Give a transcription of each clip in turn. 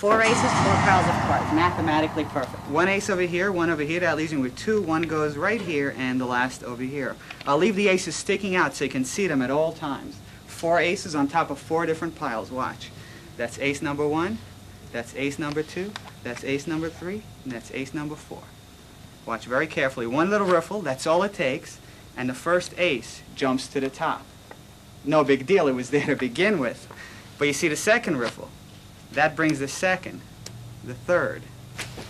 4 aces, 4 piles of cards. Mathematically perfect. One ace over here, one over here. That leaves me with 2. One goes right here, and the last over here. I'll leave the aces sticking out so you can see them at all times. 4 aces on top of 4 different piles. Watch. That's ace number 1. That's ace number 2. That's ace number 3. And that's ace number 4. Watch very carefully. One little riffle. That's all it takes. And the first ace jumps to the top. No big deal. It was there to begin with. But you see the second riffle. That brings the second, the third,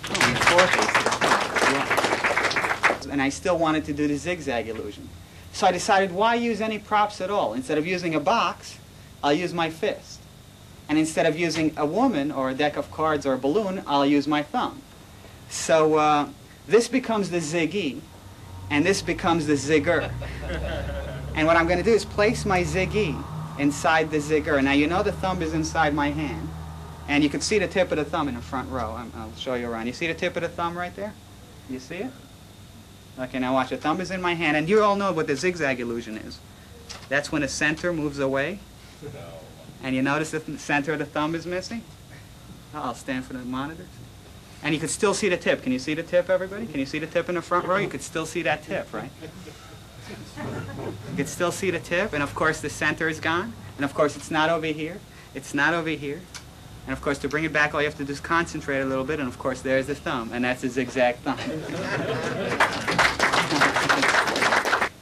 and the fourth ace to the top. And I still wanted to do the zigzag illusion. So I decided, why use any props at all? Instead of using a box, I'll use my fist. And instead of using a woman or a deck of cards or a balloon, I'll use my thumb. So this becomes the ziggy, and this becomes the zigger. And what I'm going to do is place my ziggy inside the zigger. Now you know the thumb is inside my hand. And you can see the tip of the thumb in the front row. I'll show you around. You see the tip of the thumb right there? You see it? Okay, now watch. The thumb is in my hand. And you all know what the zigzag illusion is. That's when the center moves away. And you notice that the center of the thumb is missing? I'll stand for the monitors. And you can still see the tip. Can you see the tip, everybody? Can you see the tip in the front row? You could still see that tip, right? You can still see the tip. And, of course, the center is gone. And, of course, it's not over here. It's not over here. And, of course, to bring it back, all you have to do is concentrate a little bit. And, of course, there's the thumb. And that's a zigzag thumb.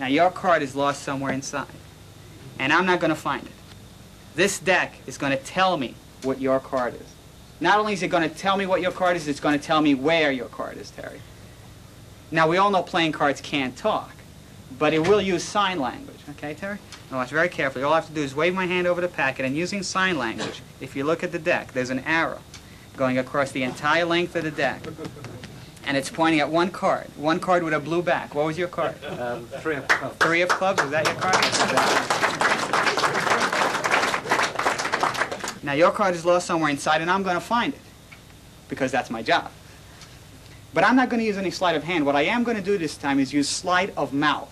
Now, your card is lost somewhere inside. And I'm not going to find it. This deck is going to tell me what your card is. Not only is it going to tell me what your card is, it's going to tell me where your card is, Terry. Now, we all know playing cards can't talk. But it will use sign language. Okay, Terry? Now watch very carefully. All I have to do is wave my hand over the packet, and using sign language, if you look at the deck, there's an arrow going across the entire length of the deck. And it's pointing at one card with a blue back. What was your card? 3 of clubs. 3 of clubs? Was that your card? Now your card is lost somewhere inside, and I'm going to find it, because that's my job. But I'm not going to use any sleight of hand. What I am going to do this time is use sleight of mouth.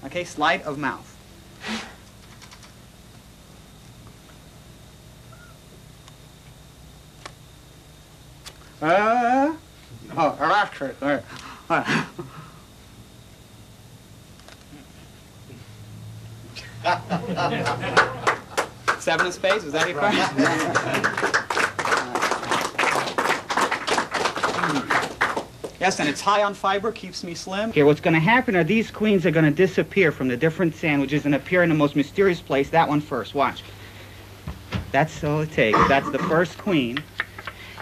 Okay, sleight of mouth. That's it. There. 7 of spades, was that your card? Yes, and it's high on fiber, keeps me slim. Here, what's going to happen are these queens are going to disappear from the different sandwiches and appear in the most mysterious place. That one first. Watch. That's all it takes. That's the first queen,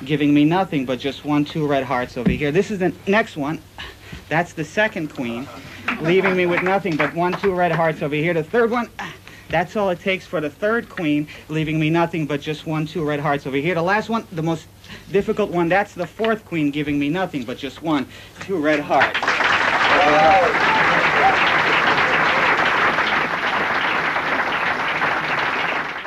giving me nothing but just 1, 2 red hearts over here. This is the next one. That's the second queen, leaving me with nothing but 1, 2 red hearts over here. The third one, that's all it takes for the third queen, leaving me nothing but just 1, 2 red hearts over here. The last one, the most difficult one, that's the fourth queen, giving me nothing but just 1, 2 red hearts.